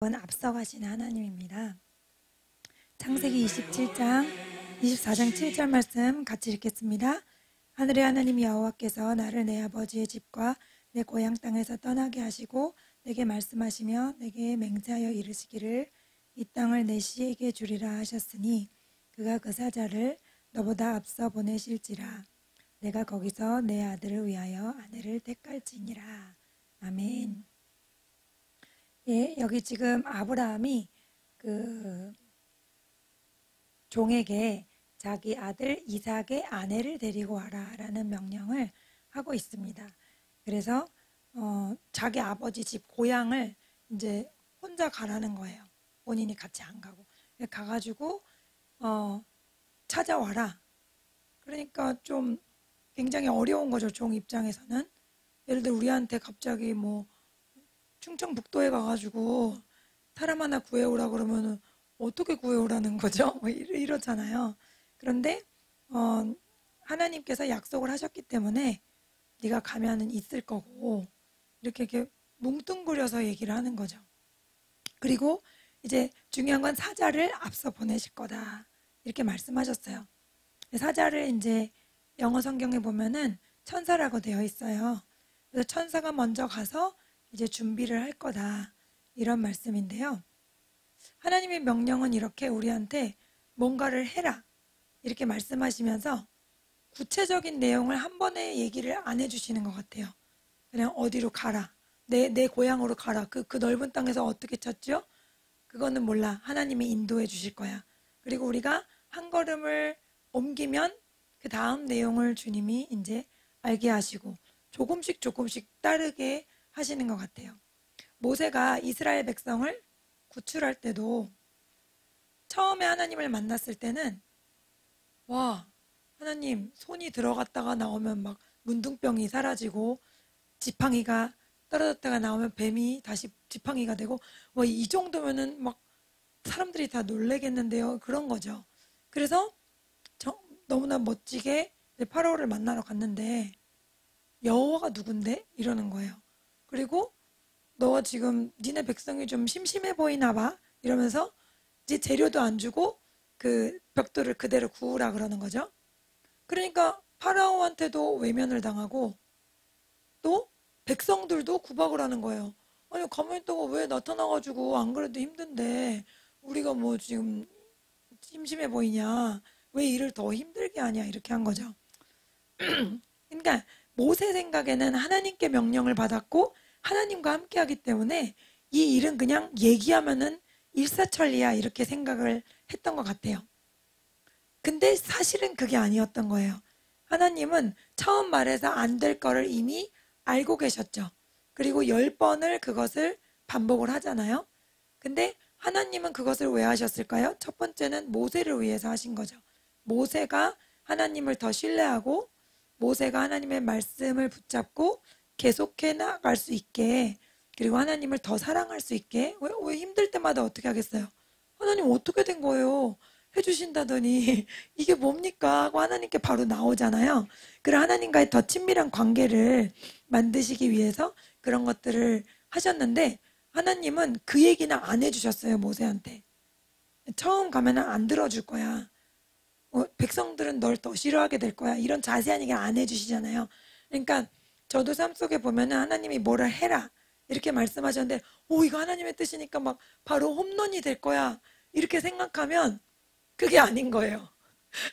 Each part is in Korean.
앞서가신 하나님입니다. 창세기 24장 7절 말씀 같이 읽겠습니다. 하늘의 하나님 여호와께서 나를 내 아버지의 집과 내 고향 땅에서 떠나게 하시고 내게 말씀하시며 내게 맹세하여 이르시기를 이 땅을 내 씨에게 주리라 하셨으니 그가 그 사자를 너보다 앞서 보내실지라. 내가 거기서 내 아들을 위하여 아내를 택할지니라. 아멘. 예, 여기 지금 아브라함이 그 종에게 자기 아들 이삭의 아내를 데리고 와라라는 명령을 하고 있습니다. 그래서 자기 아버지 집 고향을 이제 혼자 가라는 거예요. 본인이 같이 안 가고 가가지고 찾아와라. 그러니까 좀 굉장히 어려운 거죠. 종 입장에서는. 예를 들어 우리한테 갑자기 뭐 충청북도에 가가지고 사람 하나 구해오라 그러면 어떻게 구해오라는 거죠? 뭐 이렇잖아요. 그런데 하나님께서 약속을 하셨기 때문에 네가 가면은 있을 거고 이렇게 뭉뚱그려서 얘기를 하는 거죠. 그리고 이제 중요한 건 사자를 앞서 보내실 거다 이렇게 말씀하셨어요. 사자를 이제 영어 성경에 보면은 천사라고 되어 있어요. 그래서 천사가 먼저 가서 이제 준비를 할 거다 이런 말씀인데요. 하나님의 명령은 이렇게 우리한테 뭔가를 해라 이렇게 말씀하시면서 구체적인 내용을 한 번에 얘기를 안 해주시는 것 같아요. 그냥 어디로 가라, 내 고향으로 가라. 그 넓은 땅에서 어떻게 찾죠? 그거는 몰라. 하나님이 인도해 주실 거야. 그리고 우리가 한 걸음을 옮기면 그 다음 내용을 주님이 이제 알게 하시고 조금씩 따르게 하시는 것 같아요. 모세가 이스라엘 백성을 구출할 때도 처음에 하나님을 만났을 때는 와, 하나님 손이 들어갔다가 나오면 막 문둥병이 사라지고 지팡이가 떨어졌다가 나오면 뱀이 다시 지팡이가 되고 와, 이 정도면은 막 사람들이 다 놀래겠는데요. 그런 거죠. 그래서 너무나 멋지게 파라오를 만나러 갔는데 여호와가 누군데? 이러는 거예요. 그리고 너 지금 니네 백성이 좀 심심해 보이나 봐 이러면서 이제 재료도 안 주고 그 벽돌을 그대로 구우라 그러는 거죠. 그러니까 파라오한테도 외면을 당하고 또 백성들도 구박을 하는 거예요. 아니 가만히 있다가 왜 나타나가지고 안 그래도 힘든데 우리가 뭐 지금 심심해 보이냐, 왜 일을 더 힘들게 하냐 이렇게 한 거죠. 그러니까 모세 생각에는 하나님께 명령을 받았고 하나님과 함께 하기 때문에 이 일은 그냥 얘기하면은 일사천리야 이렇게 생각을 했던 것 같아요. 근데 사실은 그게 아니었던 거예요. 하나님은 처음 말해서 안 될 거를 이미 알고 계셨죠. 그리고 10번을 그것을 반복을 하잖아요. 근데 하나님은 그것을 왜 하셨을까요? 첫 번째는 모세를 위해서 하신 거죠. 모세가 하나님을 더 신뢰하고 모세가 하나님의 말씀을 붙잡고 계속해 나갈 수 있게, 그리고 하나님을 더 사랑할 수 있게. 왜 힘들 때마다 어떻게 하겠어요? 하나님 어떻게 된 거예요? 해주신다더니 이게 뭡니까? 하고 하나님께 바로 나오잖아요. 그런 하나님과의 더 친밀한 관계를 만드시기 위해서 그런 것들을 하셨는데 하나님은 그 얘기는 안 해주셨어요. 모세한테. 처음 가면은 안 들어줄 거야. 백성들은 널 더 싫어하게 될 거야. 이런 자세한 얘기 안 해주시잖아요. 그러니까 저도 삶 속에 보면은 하나님이 뭐를 해라 이렇게 말씀하셨는데 이거 하나님의 뜻이니까 막 바로 홈런이 될 거야 이렇게 생각하면 그게 아닌 거예요.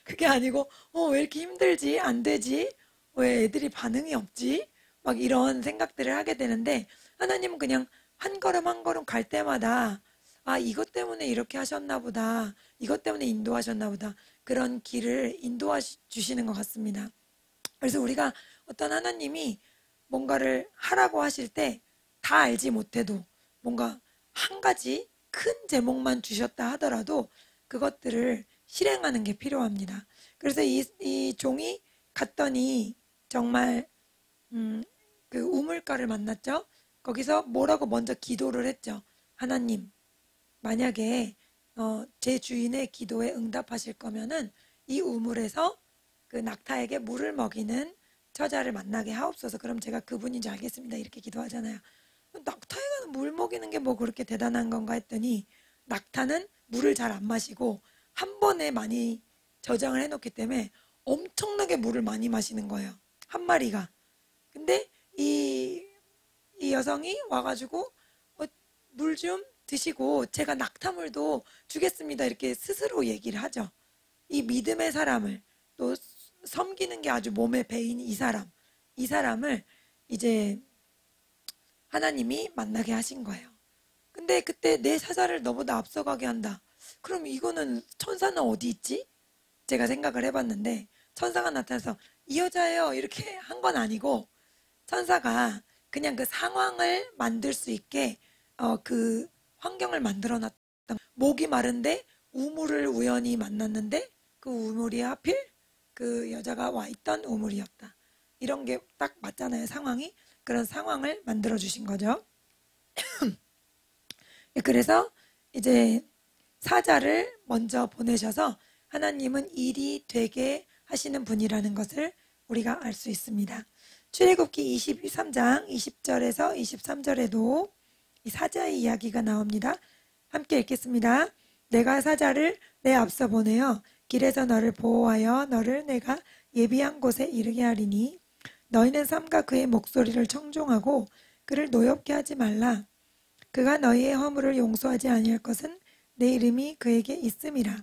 그게 아니고 왜 이렇게 힘들지? 안 되지? 왜 애들이 반응이 없지? 막 이런 생각들을 하게 되는데 하나님은 그냥 한 걸음 한 걸음 갈 때마다 이것 때문에 이렇게 하셨나 보다. 이것 때문에 인도하셨나 보다. 그런 길을 인도해 주시는 것 같습니다. 그래서 우리가 어떤 하나님이 뭔가를 하라고 하실 때 다 알지 못해도 뭔가 한 가지 큰 제목만 주셨다 하더라도 그것들을 실행하는 게 필요합니다. 그래서 이 종이 갔더니 정말 그 우물가를 만났죠. 거기서 뭐라고 먼저 기도를 했죠. 하나님, 만약에 제 주인의 기도에 응답하실 거면은 이 우물에서 그 낙타에게 물을 먹이는 처자를 만나게 하옵소서. 그럼 제가 그분인지 알겠습니다. 이렇게 기도하잖아요. 낙타에게는 물 먹이는 게 뭐 그렇게 대단한 건가 했더니 낙타는 물을 잘 안 마시고 한 번에 많이 저장을 해놓기 때문에 엄청나게 물을 많이 마시는 거예요. 한 마리가. 근데 이 여성이 와가지고 물 좀 드시고 제가 낙타물도 주겠습니다. 이렇게 스스로 얘기를 하죠. 이 믿음의 사람을 또 섬기는 게 아주 몸에 배인 이 사람을 이제 하나님이 만나게 하신 거예요. 근데 그때 내 사자를 너보다 앞서가게 한다. 그럼 이거는 천사는 어디 있지? 제가 생각을 해봤는데 천사가 나타나서 이 여자예요 이렇게 한 건 아니고 천사가 그냥 그 상황을 만들 수 있게 그 환경을 만들어 놨다. 목이 마른데 우물을 우연히 만났는데 그 우물이 하필 그 여자가 와 있던 우물이었다. 이런 게 딱 맞잖아요. 상황이. 그런 상황을 만들어 주신 거죠. 그래서 이제 사자를 먼저 보내셔서 하나님은 일이 되게 하시는 분이라는 것을 우리가 알 수 있습니다. 출애굽기 23장 20절에서 23절에도 이 사자의 이야기가 나옵니다. 함께 읽겠습니다. 내가 사자를 내 앞서 보내어 길에서 너를 보호하여 너를 내가 예비한 곳에 이르게 하리니 너희는 삼가 그의 목소리를 청종하고 그를 노엽게 하지 말라. 그가 너희의 허물을 용서하지 아니할 것은 내 이름이 그에게 있음이라.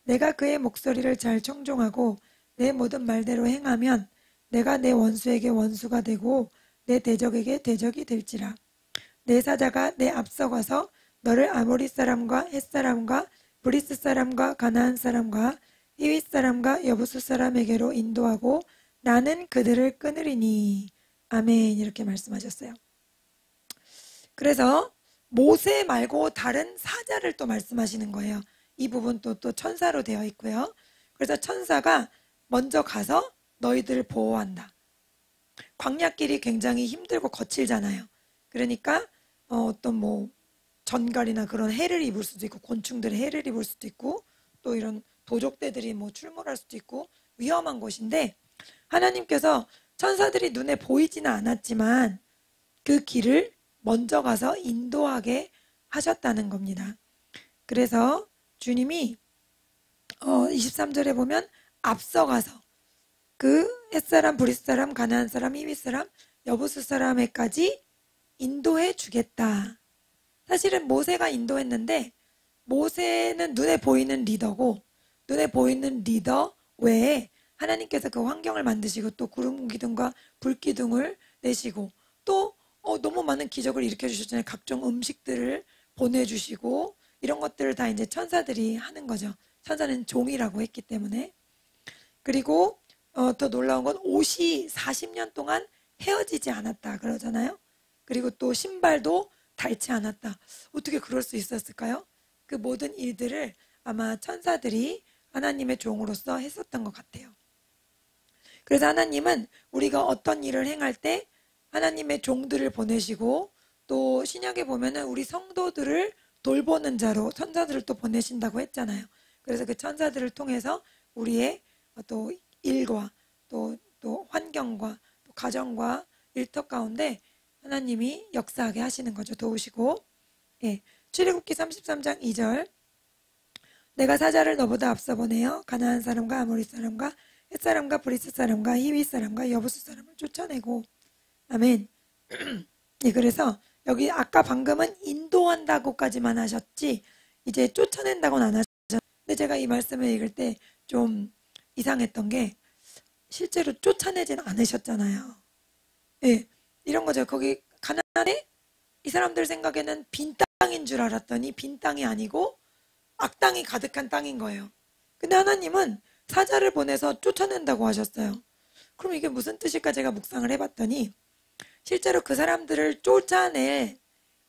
내가 그의 목소리를 잘 청종하고 내 모든 말대로 행하면 내가 내 원수에게 원수가 되고 내 대적에게 대적이 될지라. 내 사자가 내 앞서가서 너를 아모리 사람과 헷 사람과 브리스 사람과 가나안 사람과 히윗 사람과 여부수 사람에게로 인도하고 나는 그들을 끊으리니. 아멘. 이렇게 말씀하셨어요. 그래서 모세 말고 다른 사자를 또 말씀하시는 거예요. 이 부분도 또 천사로 되어 있고요. 그래서 천사가 먼저 가서 너희들을 보호한다. 광야길이 굉장히 힘들고 거칠잖아요. 그러니까 어떤 뭐 전갈이나 그런 해를 입을 수도 있고 곤충들의 해를 입을 수도 있고 또 이런 도적대들이 뭐 출몰할 수도 있고 위험한 곳인데 하나님께서 천사들이 눈에 보이지는 않았지만 그 길을 먼저 가서 인도하게 하셨다는 겁니다. 그래서 주님이 23절에 보면 앞서가서 그 헷사람, 브리스 사람, 가나안 사람, 히윗 사람, 여부수 사람에까지 인도해 주겠다. 사실은 모세가 인도했는데 모세는 눈에 보이는 리더고 눈에 보이는 리더 외에 하나님께서 그 환경을 만드시고 또 구름 기둥과 불 기둥을 내시고 또 너무 많은 기적을 일으켜 주셨잖아요. 각종 음식들을 보내주시고 이런 것들을 다 이제 천사들이 하는 거죠. 천사는 종이라고 했기 때문에. 그리고 더 놀라운 건 옷이 40년 동안 헤어지지 않았다 그러잖아요. 그리고 또 신발도 닳지 않았다. 어떻게 그럴 수 있었을까요? 그 모든 일들을 아마 천사들이 하나님의 종으로서 했었던 것 같아요. 그래서 하나님은 우리가 어떤 일을 행할 때 하나님의 종들을 보내시고 또 신약에 보면은 우리 성도들을 돌보는 자로 천사들을 또 보내신다고 했잖아요. 그래서 그 천사들을 통해서 우리의 또 일과 또 환경과 또 가정과 일터 가운데 하나님이 역사하게 하시는 거죠. 도우시고. 예. 출애굽기 33장 2절 내가 사자를 너보다 앞서 보내어 가나안 사람과 아모리 사람과 헷 사람과 브리스 사람과 히윗 사람과 여부수 사람을 쫓아내고 아멘. 예, 그래서 여기 아까 방금은 인도한다고까지만 하셨지 이제 쫓아낸다고는 안 하셨죠. 근데 제가 이 말씀을 읽을 때 좀 이상했던 게 실제로 쫓아내진 않으셨잖아요. 예, 이런 거죠. 거기 가나안에 이 사람들 생각에는 빈 땅인 줄 알았더니 빈 땅이 아니고 악당이 가득한 땅인 거예요. 근데 하나님은 사자를 보내서 쫓아낸다고 하셨어요. 그럼 이게 무슨 뜻일까 제가 묵상을 해봤더니 실제로 그 사람들을 쫓아낼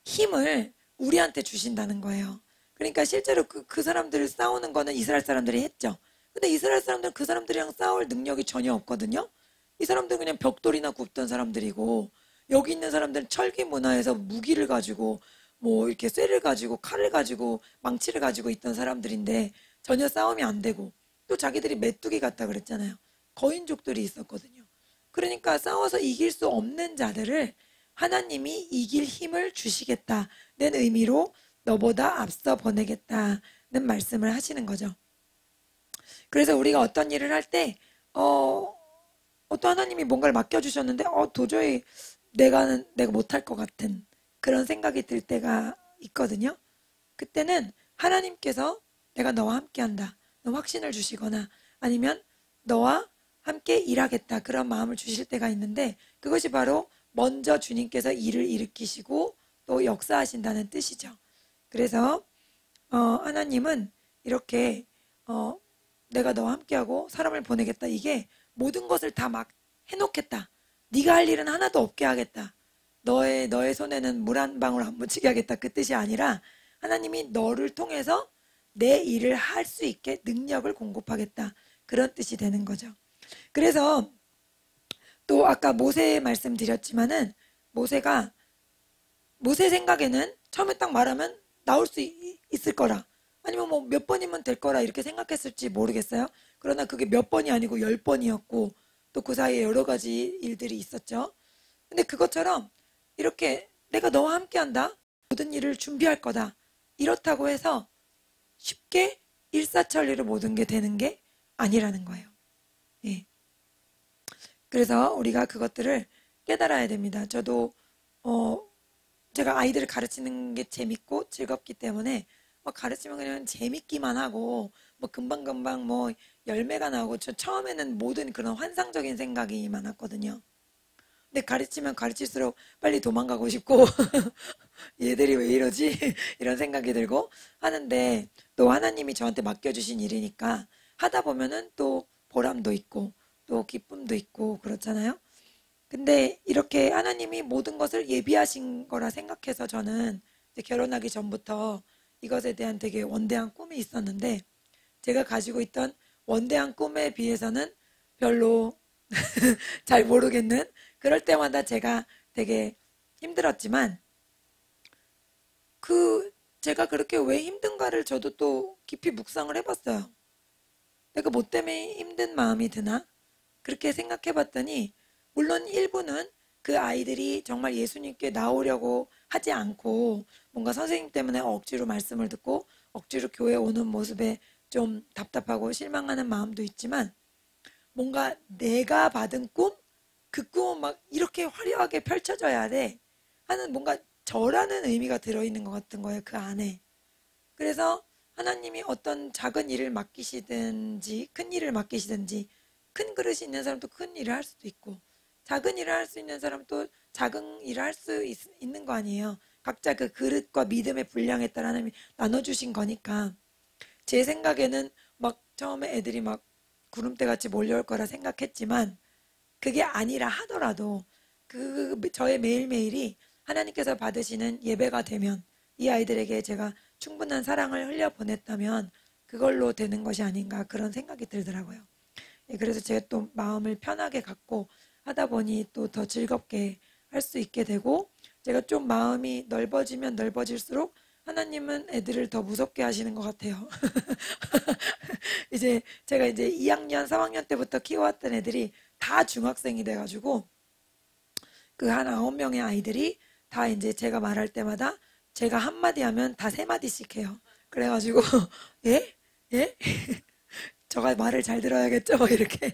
힘을 우리한테 주신다는 거예요. 그러니까 실제로 그 사람들을 싸우는 거는 이스라엘 사람들이 했죠. 근데 이스라엘 사람들은 그 사람들이랑 싸울 능력이 전혀 없거든요. 이 사람들은 그냥 벽돌이나 굽던 사람들이고 여기 있는 사람들은 철기 문화에서 무기를 가지고 뭐 이렇게 쇠를 가지고 칼을 가지고 망치를 가지고 있던 사람들인데 전혀 싸움이 안 되고 또 자기들이 메뚜기 같다 그랬잖아요. 거인족들이 있었거든요. 그러니까 싸워서 이길 수 없는 자들을 하나님이 이길 힘을 주시겠다는 의미로 너보다 앞서 보내겠다는 말씀을 하시는 거죠. 그래서 우리가 어떤 일을 할 때 어떤 하나님이 뭔가를 맡겨주셨는데 도저히 내가 못할 것 같은 그런 생각이 들 때가 있거든요. 그때는 하나님께서 내가 너와 함께한다, 확신을 주시거나 아니면 너와 함께 일하겠다 그런 마음을 주실 때가 있는데, 그것이 바로 먼저 주님께서 일을 일으키시고 또 역사하신다는 뜻이죠. 그래서 하나님은 이렇게 내가 너와 함께하고 사람을 보내겠다, 이게 모든 것을 다 막 해놓겠다, 네가 할 일은 하나도 없게 하겠다, 너의 손에는 물 한 방울 안 묻히게 하겠다, 그 뜻이 아니라 하나님이 너를 통해서 내 일을 할 수 있게 능력을 공급하겠다, 그런 뜻이 되는 거죠. 그래서 또 아까 모세 말씀드렸지만은 모세 생각에는 처음에 딱 말하면 나올 수 있을 거라, 아니면 뭐 몇 번이면 될 거라 이렇게 생각했을지 모르겠어요. 그러나 그게 몇 번이 아니고 10번이었고 또 그 사이에 여러 가지 일들이 있었죠. 근데 그것처럼 이렇게 내가 너와 함께한다, 모든 일을 준비할 거다, 이렇다고 해서 쉽게 일사천리로 모든 게 되는 게 아니라는 거예요. 예. 그래서 우리가 그것들을 깨달아야 됩니다. 저도 제가 아이들을 가르치는 게 재밌고 즐겁기 때문에 가르치면 그냥 재밌기만 하고 금방금방 열매가 나오고, 저 처음에는 모든 그런 환상적인 생각이 많았거든요. 근데 가르치면 가르칠수록 빨리 도망가고 싶고 얘들이 왜 이러지? 이런 생각이 들고 하는데, 또 하나님이 저한테 맡겨주신 일이니까 하다 보면은 또 보람도 있고 또 기쁨도 있고 그렇잖아요. 근데 이렇게 하나님이 모든 것을 예비하신 거라 생각해서 저는 이제 결혼하기 전부터 이것에 대한 되게 원대한 꿈이 있었는데, 제가 가지고 있던 원대한 꿈에 비해서는 별로 잘 모르겠는, 그럴 때마다 제가 되게 힘들었지만 제가 그렇게 왜 힘든가를 저도 또 깊이 묵상을 해봤어요. 내가 뭐 때문에 힘든 마음이 드나? 그렇게 생각해 봤더니, 물론 일부는 그 아이들이 정말 예수님께 나오려고 하지 않고 뭔가 선생님 때문에 억지로 말씀을 듣고 억지로 교회 오는 모습에 좀 답답하고 실망하는 마음도 있지만, 뭔가 내가 받은 꿈? 그 꿈은 막 이렇게 화려하게 펼쳐져야 돼 하는 뭔가 저라는 의미가 들어있는 것 같은 거예요, 그 안에. 그래서 하나님이 어떤 작은 일을 맡기시든지 큰 일을 맡기시든지, 큰 그릇이 있는 사람도 큰 일을 할 수도 있고 작은 일을 할 수 있는 사람도 작은 일을 할 수 있는 거 아니에요. 각자 그 그릇과 믿음의 분량에 따라 하나님이 나눠주신 거니까. 제 생각에는 처음에 애들이 구름대 같이 몰려올 거라 생각했지만, 그게 아니라 하더라도 저의 매일매일이 하나님께서 받으시는 예배가 되면, 이 아이들에게 제가 충분한 사랑을 흘려보냈다면 그걸로 되는 것이 아닌가, 그런 생각이 들더라고요. 그래서 제가 또 마음을 편하게 갖고 하다 보니 또 더 즐겁게 할 수 있게 되고, 제가 좀 마음이 넓어지면 넓어질수록 하나님은 애들을 더 무섭게 하시는 것 같아요. 제가 2학년, 3학년 때부터 키워왔던 애들이 다 중학생이 돼가지고 그 한 9명의 아이들이 다 이제 제가 말할 때마다 제가 한마디 하면 다 3마디씩 해요. 그래가지고 예? 예? 저가 말을 잘 들어야겠죠? 이렇게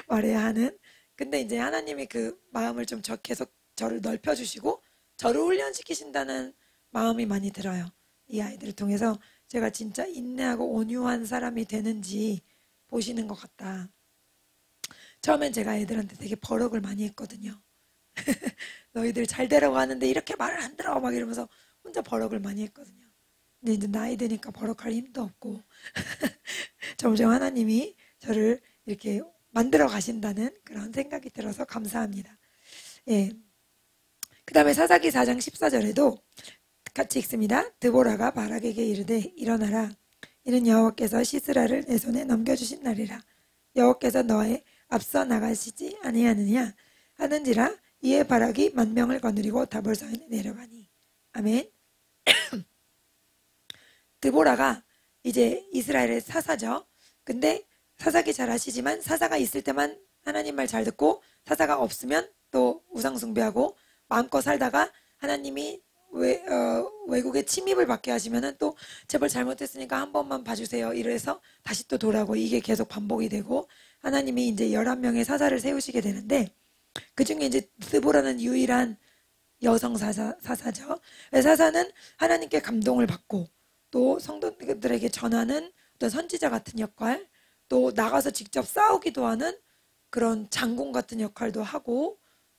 말해야 하는. 근데 이제 하나님이 그 마음을 좀 계속 저를 넓혀주시고 저를 훈련시키신다는 마음이 많이 들어요. 이 아이들을 통해서 제가 진짜 인내하고 온유한 사람이 되는지 보시는 것 같다. 처음엔 제가 애들한테 되게 버럭을 많이 했거든요. 너희들 잘 되라고 하는데 이렇게 말을 안 들어 막 이러면서 혼자 버럭을 많이 했거든요. 근데 이제 나이 드니까 버럭할 힘도 없고 점점 하나님이 저를 이렇게 만들어 가신다는 그런 생각이 들어서 감사합니다. 예. 그 다음에 사사기 4장 14절에도 같이 읽습니다. 드보라가 바락에게 이르되 일어나라. 이는 여호와께서 시스라를 내 손에 넘겨주신 날이라. 여호와께서 너의 앞서 나가시지 아니하느냐 하는지라. 이에 바락이 10,000명을 거느리고 다볼산에 내려가니. 아멘. 드보라가 이제 이스라엘의 사사죠. 근데 사사기 잘 아시지만 사사가 있을 때만 하나님 말 잘 듣고 사사가 없으면 또 우상 숭배하고 마음껏 살다가 하나님이 외국에 침입을 받게 하시면은 또 제발 잘못했으니까 한 번만 봐주세요. 이래서 다시 또 돌아오고 이게 계속 반복이 되고 하나님이 이제 11명의 사사를 세우시게 되는데 그 중에 이제 드보라는 유일한 여성 사사죠. 사사는 하나님께 감동을 받고 또 성도들에게 전하는 어떤 선지자 같은 역할, 또 나가서 직접 싸우기도 하는 그런 장군 같은 역할도 하고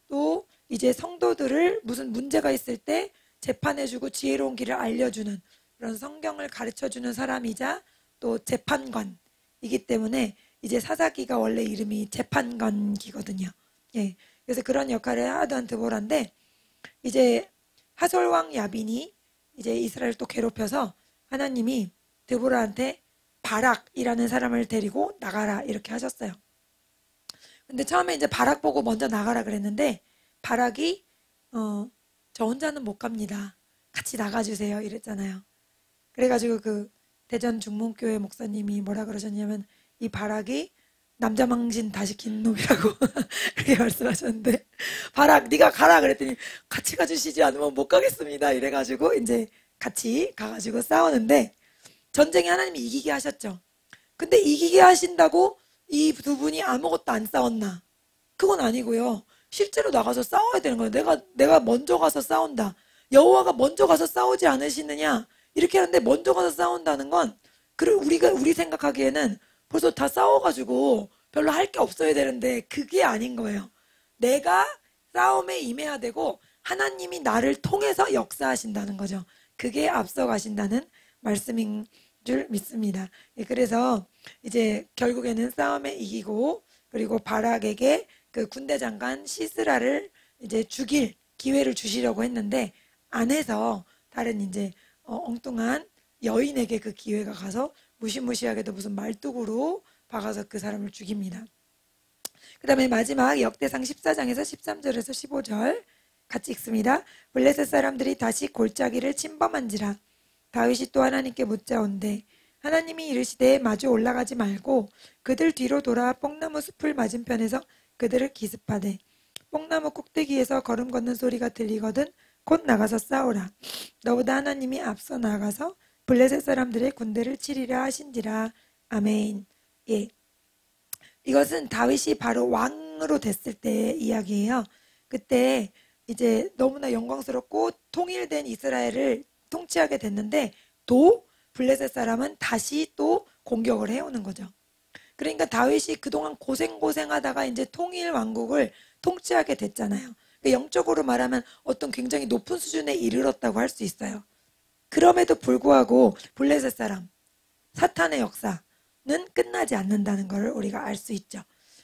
또 이제 성도들을 무슨 문제가 있을 때 재판해주고 지혜로운 길을 알려주는 그런 성경을 가르쳐주는 사람이자 또 재판관이기 때문에 이제 사사기가 원래 이름이 재판관기거든요. 예, 그래서 그런 역할을 하던 드보라인데 이제 하솔왕 야빈이 이제 이스라엘 또 괴롭혀서 하나님이 드보라한테 바락이라는 사람을 데리고 나가라 이렇게 하셨어요. 근데 처음에 이제 바락 보고 먼저 나가라 그랬는데 바락이 저 혼자는 못 갑니다. 같이 나가주세요 이랬잖아요. 그래가지고 그 대전 중문교회 목사님이 뭐라 그러셨냐면 이 바락이 남자 망신 다 시킨 놈이라고 이렇게 말씀하셨는데 바락 네가 가라 그랬더니 같이 가주시지 않으면 못 가겠습니다 이래가지고 이제 같이 가가지고 싸우는데 전쟁에 하나님이 이기게 하셨죠. 근데 이기게 하신다고 이 두 분이 아무것도 안 싸웠나? 그건 아니고요. 실제로 나가서 싸워야 되는 거예요. 내가 먼저 가서 싸운다. 여호와가 먼저 가서 싸우지 않으시느냐? 이렇게 하는데 먼저 가서 싸운다는 건 우리 생각하기에는 벌써 다 싸워가지고 별로 할 게 없어야 되는데 그게 아닌 거예요. 내가 싸움에 임해야 되고 하나님이 나를 통해서 역사하신다는 거죠. 그게 앞서가신다는 말씀인 줄 믿습니다. 그래서 이제 결국에는 싸움에 이기고 그리고 바락에게 그 군대 장관 시스라를 이제 죽일 기회를 주시려고 했는데 안 해서 다른 이제 엉뚱한 여인에게 그 기회가 가서 무시무시하게도 무슨 말뚝으로 박아서 그 사람을 죽입니다. 그 다음에 마지막 역대상 14장에서 13절에서 15절 같이 읽습니다. 블레셋 사람들이 다시 골짜기를 침범한지라 다윗이 또 하나님께 묻자온대 하나님이 이르시되 마주 올라가지 말고 그들 뒤로 돌아 뽕나무 숲을 맞은편에서 그들을 기습하되 뽕나무 꼭대기에서 걸음 걷는 소리가 들리거든 곧 나가서 싸우라. 너보다 하나님이 앞서 나가서 블레셋 사람들의 군대를 치리라 하신지라. 아멘. 예. 이것은 다윗이 바로 왕으로 됐을 때의 이야기예요. 그때 이제 너무나 영광스럽고 통일된 이스라엘을 통치하게 됐는데 또 블레셋 사람은 다시 또 공격을 해오는 거죠. 그러니까 다윗이 그동안 고생하다가 이제 통일 왕국을 통치하게 됐잖아요. 그러니까 영적으로 말하면 어떤 굉장히 높은 수준에 이르렀다고 할 수 있어요. 그럼에도 불구하고 블레셋 사람, 사탄의 역사는 끝나지 않는다는 걸 우리가 알 수 있죠.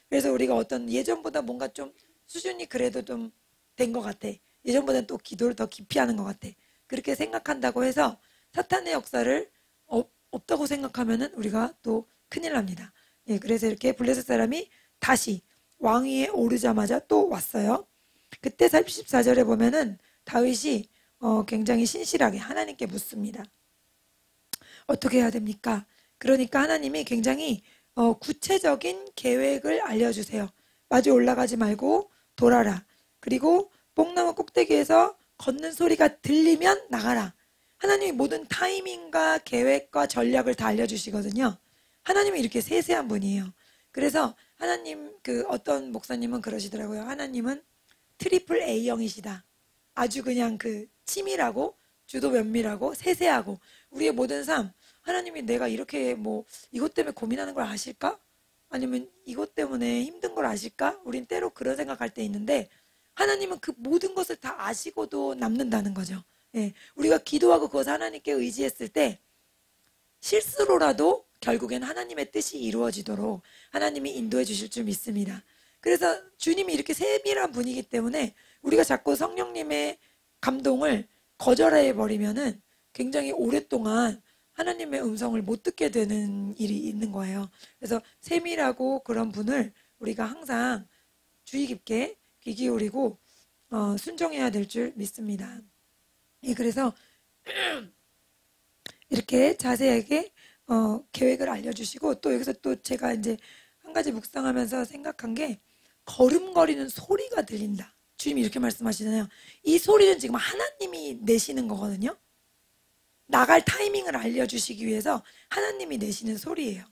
그래서 우리가 어떤 예전보다 뭔가 좀 수준이 그래도 좀 된 것 같아. 예전보다는 또 기도를 더 깊이 하는 것 같아. 그렇게 생각한다고 해서 사탄의 역사를 없다고 생각하면은 우리가 또 큰일 납니다. 예, 그래서 이렇게 블레셋 사람이 다시 왕위에 오르자마자 또 왔어요. 그때 14절에 보면은 다윗이 굉장히 신실하게 하나님께 묻습니다. 어떻게 해야 됩니까? 그러니까 하나님이 굉장히 구체적인 계획을 알려주세요. 마주 올라가지 말고 돌아라. 그리고 뽕나무 꼭대기에서 걷는 소리가 들리면 나가라. 하나님이 모든 타이밍과 계획과 전략을 다 알려주시거든요. 하나님이 이렇게 세세한 분이에요. 그래서 하나님 어떤 목사님은 그러시더라고요. 하나님은 트리플 A형이시다. 아주 그냥 치밀하고 주도 면밀하고 세세하고 우리의 모든 삶 하나님이 내가 이렇게 뭐 이것 때문에 고민하는 걸 아실까? 아니면 이것 때문에 힘든 걸 아실까? 우린 때로 그런 생각할 때 있는데 하나님은 그 모든 것을 다 아시고도 남는다는 거죠. 예, 우리가 기도하고 그것을 하나님께 의지했을 때 실수로라도 결국엔 하나님의 뜻이 이루어지도록 하나님이 인도해 주실 줄 믿습니다. 그래서 주님이 이렇게 세밀한 분이기 때문에 우리가 자꾸 성령님의 감동을 거절해 버리면은 굉장히 오랫동안 하나님의 음성을 못 듣게 되는 일이 있는 거예요. 그래서 세밀하고 그런 분을 우리가 항상 주의 깊게 귀 기울이고 순종해야 될 줄 믿습니다. 예, 그래서 이렇게 자세하게 계획을 알려주시고 또 여기서 또 제가 이제 한 가지 묵상하면서 생각한 게 걸음거리는 소리가 들린다. 주님이 이렇게 말씀하시잖아요. 이 소리는 지금 하나님이 내시는 거거든요. 나갈 타이밍을 알려주시기 위해서 하나님이 내시는 소리예요.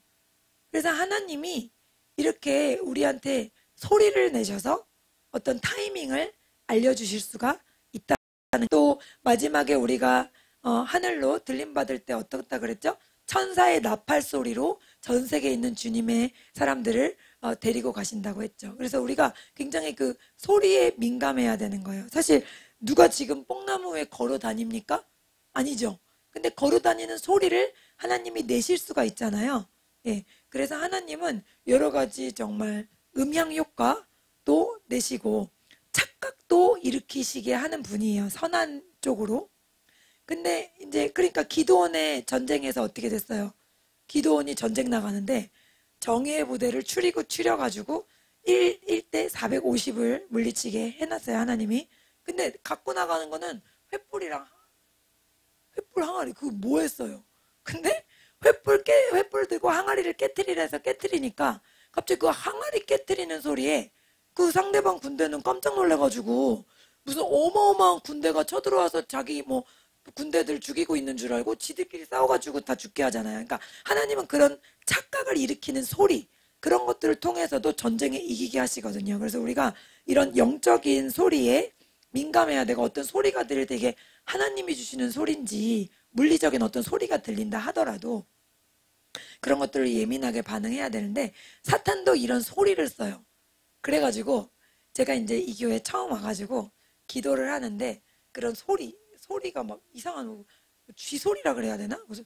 그래서 하나님이 이렇게 우리한테 소리를 내셔서 어떤 타이밍을 알려주실 수가 있다는. 또 마지막에 우리가 하늘로 들림받을 때 어떻다 그랬죠? 천사의 나팔 소리로 전 세계에 있는 주님의 사람들을 데리고 가신다고 했죠. 그래서 우리가 굉장히 그 소리에 민감해야 되는 거예요. 사실 누가 지금 뽕나무 위에 걸어 다닙니까? 아니죠. 근데 걸어 다니는 소리를 하나님이 내실 수가 있잖아요. 예. 그래서 하나님은 여러 가지 정말 음향 효과도 내시고 착각도 일으키시게 하는 분이에요. 선한 쪽으로. 근데 이제 그러니까 기드온의 전쟁에서 어떻게 됐어요? 기드온이 전쟁 나가는데 정예의 부대를 추려가지고 1대 450을 물리치게 해놨어요, 하나님이. 근데 갖고 나가는 거는 횃불 항아리, 그거 뭐 했어요? 근데 횃불 들고 항아리를 깨트리라 해서 깨트리니까 갑자기 그 항아리 깨트리는 소리에 그 상대방 군대는 깜짝 놀래가지고 무슨 어마어마한 군대가 쳐들어와서 자기 뭐 군대들 죽이고 있는 줄 알고 지들끼리 싸워가지고 다 죽게 하잖아요. 그러니까 하나님은 그런 착각을 일으키는 소리, 그런 것들을 통해서도 전쟁에 이기게 하시거든요. 그래서 우리가 이런 영적인 소리에 민감해야 되고, 어떤 소리가 들릴 때 이게 하나님이 주시는 소리인지 물리적인 어떤 소리가 들린다 하더라도 그런 것들을 예민하게 반응해야 되는데, 사탄도 이런 소리를 써요. 그래가지고 제가 이제 이 교회 처음 와가지고 기도를 하는데 그런 소리가 막 이상한 쥐소리라 그래야 되나? 무슨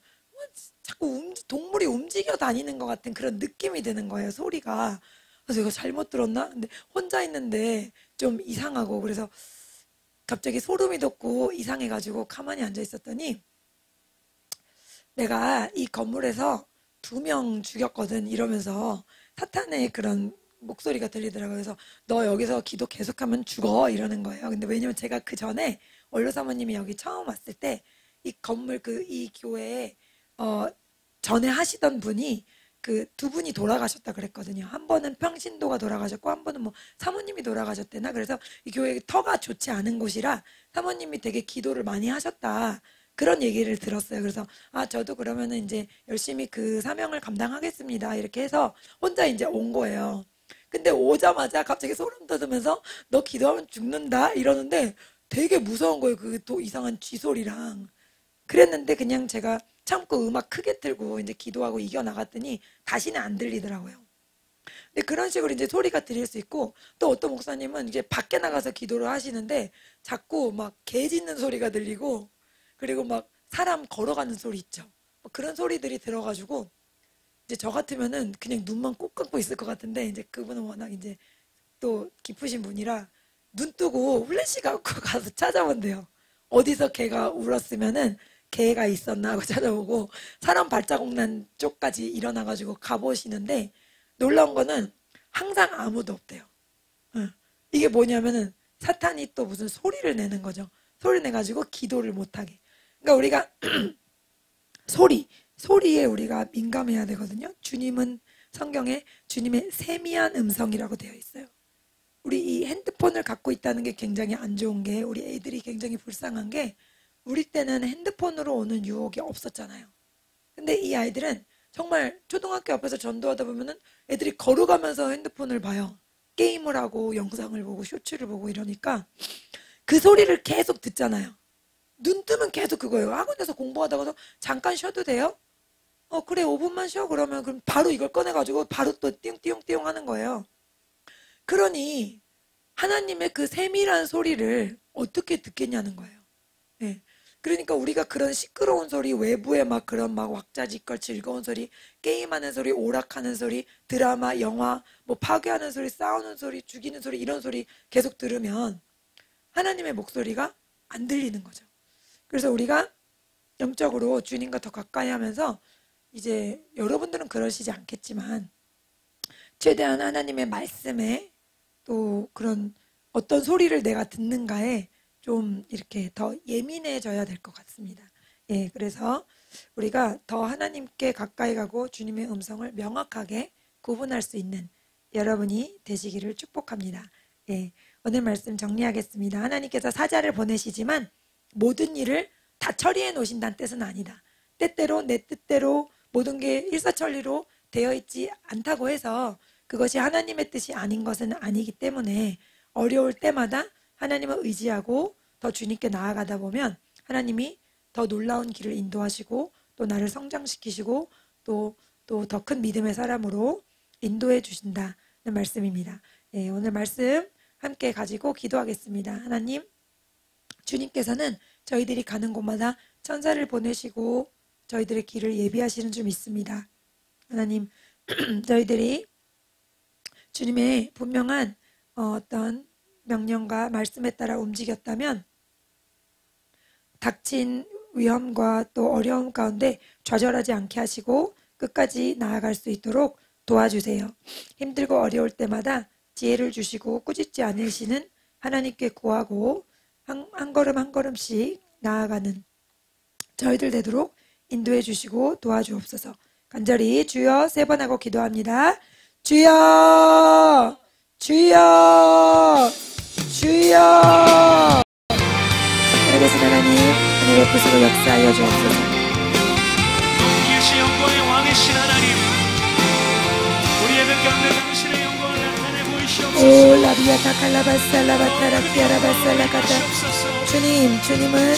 자꾸 동물이 움직여 다니는 것 같은 그런 느낌이 드는 거예요, 소리가. 그래서 이거 잘못 들었나? 근데 혼자 있는데 좀 이상하고, 그래서 갑자기 소름이 돋고 이상해가지고 가만히 앉아 있었더니 내가 이 건물에서 2명 죽였거든 이러면서 사탄의 그런 목소리가 들리더라고요. 그래서 너 여기서 기도 계속하면 죽어 이러는 거예요. 근데 왜냐면 제가 그 전에 원로 사모님이 여기 처음 왔을 때 이 건물 이 교회에 전에 하시던 분이 그 2분이 돌아가셨다 그랬거든요. 한 번은 평신도가 돌아가셨고 한 번은 뭐 사모님이 돌아가셨대나. 그래서 이 교회 터가 좋지 않은 곳이라 사모님이 되게 기도를 많이 하셨다, 그런 얘기를 들었어요. 그래서 저도 그러면은 이제 열심히 그 사명을 감당하겠습니다 이렇게 해서 혼자 이제 온 거예요. 근데 오자마자 갑자기 소름 돋으면서 너 기도하면 죽는다 이러는데 되게 무서운 거예요. 그 또 이상한 쥐소리랑. 그랬는데 그냥 제가 참고 음악 크게 틀고 이제 기도하고 이겨나갔더니 다시는 안 들리더라고요. 근데 그런 식으로 이제 소리가 들릴 수 있고, 또 어떤 목사님은 이제 밖에 나가서 기도를 하시는데 자꾸 막 개 짖는 소리가 들리고, 그리고 막 사람 걸어가는 소리 있죠. 그런 소리들이 들어가지고 이제 저 같으면은 그냥 눈만 꼭 감고 있을 것 같은데, 이제 그분은 워낙 이제 또 깊으신 분이라 눈 뜨고 플래시 갖고 가서 찾아본대요. 어디서 개가 울었으면은 개가 있었나 하고 찾아보고 사람 발자국 난 쪽까지 일어나가지고 가보시는데, 놀라운 거는 항상 아무도 없대요. 응. 이게 뭐냐면은 사탄이 또 무슨 소리를 내는 거죠. 소리 내가지고 기도를 못하게. 그러니까 우리가 소리에 우리가 민감해야 되거든요. 주님은 성경에 주님의 세미한 음성이라고 되어 있어요. 우리 이 핸드폰을 갖고 있다는 게 굉장히 안 좋은 게, 우리 애들이 굉장히 불쌍한 게, 우리 때는 핸드폰으로 오는 유혹이 없었잖아요. 근데 이 아이들은 정말 초등학교 앞에서 전도하다 보면은 애들이 걸어가면서 핸드폰을 봐요. 게임을 하고 영상을 보고 쇼츠를 보고 이러니까 그 소리를 계속 듣잖아요. 눈 뜨면 계속 그거예요. 학원에서 공부하다가도 잠깐 쉬어도 돼요? 그래 5분만 쉬어. 그러면 그럼 바로 이걸 꺼내가지고 바로 또 띵띵띵 하는 거예요. 그러니 하나님의 그 세밀한 소리를 어떻게 듣겠냐는 거예요. 네. 그러니까 우리가 그런 시끄러운 소리, 외부에 막 그런 막 왁자지껄 즐거운 소리, 게임하는 소리, 오락하는 소리, 드라마, 영화, 뭐 파괴하는 소리, 싸우는 소리, 죽이는 소리, 이런 소리 계속 들으면 하나님의 목소리가 안 들리는 거죠. 그래서 우리가 영적으로 주님과 더 가까이 하면서, 이제 여러분들은 그러시지 않겠지만 최대한 하나님의 말씀에, 또 그런 어떤 소리를 내가 듣는가에 좀 이렇게 더 예민해져야 될 것 같습니다. 예, 그래서 우리가 더 하나님께 가까이 가고 주님의 음성을 명확하게 구분할 수 있는 여러분이 되시기를 축복합니다. 예, 오늘 말씀 정리하겠습니다. 하나님께서 사자를 보내시지만 모든 일을 다 처리해 놓으신다는 뜻은 아니다. 때때로 내 뜻대로 모든 게 일사천리로 되어 있지 않다고 해서 그것이 하나님의 뜻이 아닌 것은 아니기 때문에 어려울 때마다 하나님을 의지하고 더 주님께 나아가다 보면 하나님이 더 놀라운 길을 인도하시고 또 나를 성장시키시고 또 더 큰 믿음의 사람으로 인도해 주신다는 말씀입니다. 네, 오늘 말씀 함께 가지고 기도하겠습니다. 하나님, 주님께서는 저희들이 가는 곳마다 천사를 보내시고 저희들의 길을 예비하시는 줄 믿습니다. 하나님, 저희들이 주님의 분명한 어떤 명령과 말씀에 따라 움직였다면 닥친 위험과 또 어려움 가운데 좌절하지 않게 하시고 끝까지 나아갈 수 있도록 도와주세요. 힘들고 어려울 때마다 지혜를 주시고 꾸짖지 않으시는 하나님께 구하고 한 걸음 한 걸음씩 나아가는 저희들 되도록 인도해 주시고 도와주옵소서. 간절히 주여 3번 하고 기도합니다. 주여, 주여, 주여. 살아계신 하나님, 하늘의 뜻으로 역사하여 주옵소서. 예수 영광의 왕이신 하나님, 우리 예배 가운데 당신의 영광을 나타내 보이시옵소서. 오 라비아타 칼라바사 라바타라 키아라바사 라카타. 주님은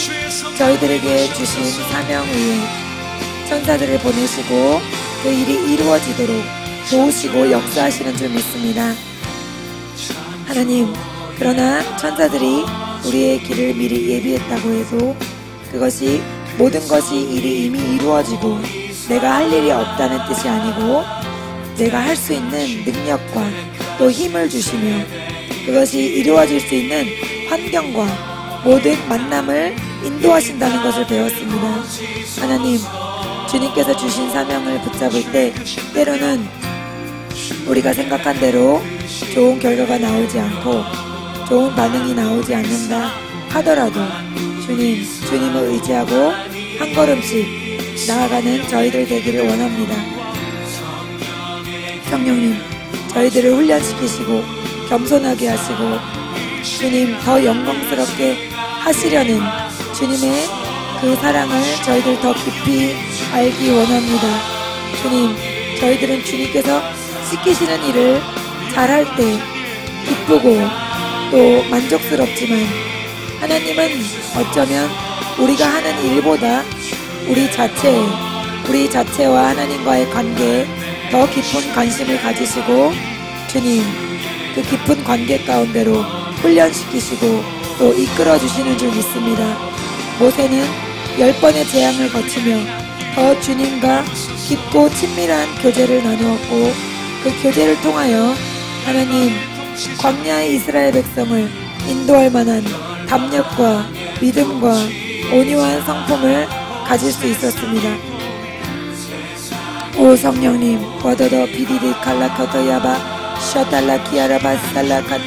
저희들에게 주신 사명 위에 천사들을 보내시고 그 일이 이루어지도록 도우시고 역사하시는 줄 믿습니다. 하나님, 그러나 천사들이 우리의 길을 미리 예비했다고 해도 그것이 모든 것이 일이 이미 이루어지고 내가 할 일이 없다는 뜻이 아니고 내가 할 수 있는 능력과 또 힘을 주시며 그것이 이루어질 수 있는 환경과 모든 만남을 인도하신다는 것을 배웠습니다. 하나님, 주님께서 주신 사명을 붙잡을 때 때로는 우리가 생각한 대로 좋은 결과가 나오지 않고 좋은 반응이 나오지 않는다 하더라도 주님을 의지하고 한 걸음씩 나아가는 저희들 되기를 원합니다. 성령님, 저희들을 훈련시키시고 겸손하게 하시고 주님 더 영광스럽게 하시려는 주님의 그 사랑을 저희들 더 깊이 알기 원합니다. 주님, 저희들은 주님께서 시키시는 일을 잘할 때 기쁘고 또 만족스럽지만 하나님은 어쩌면 우리가 하는 일보다 우리 자체와 하나님과의 관계에 더 깊은 관심을 가지시고 주님 그 깊은 관계 가운데로 훈련시키시고 또 이끌어주시는 줄 믿습니다. 모세는 10번의 재앙을 거치며 더 주님과 깊고 친밀한 교제를 나누었고 그 교제를 통하여 하나님 광야의 이스라엘 백성을 인도할 만한 담력과 믿음과 온유한 성품을 가질 수 있었습니다. 오 성령님, 와더더 비디디 칼라커더 야바 셔달라 키아라바 살라카타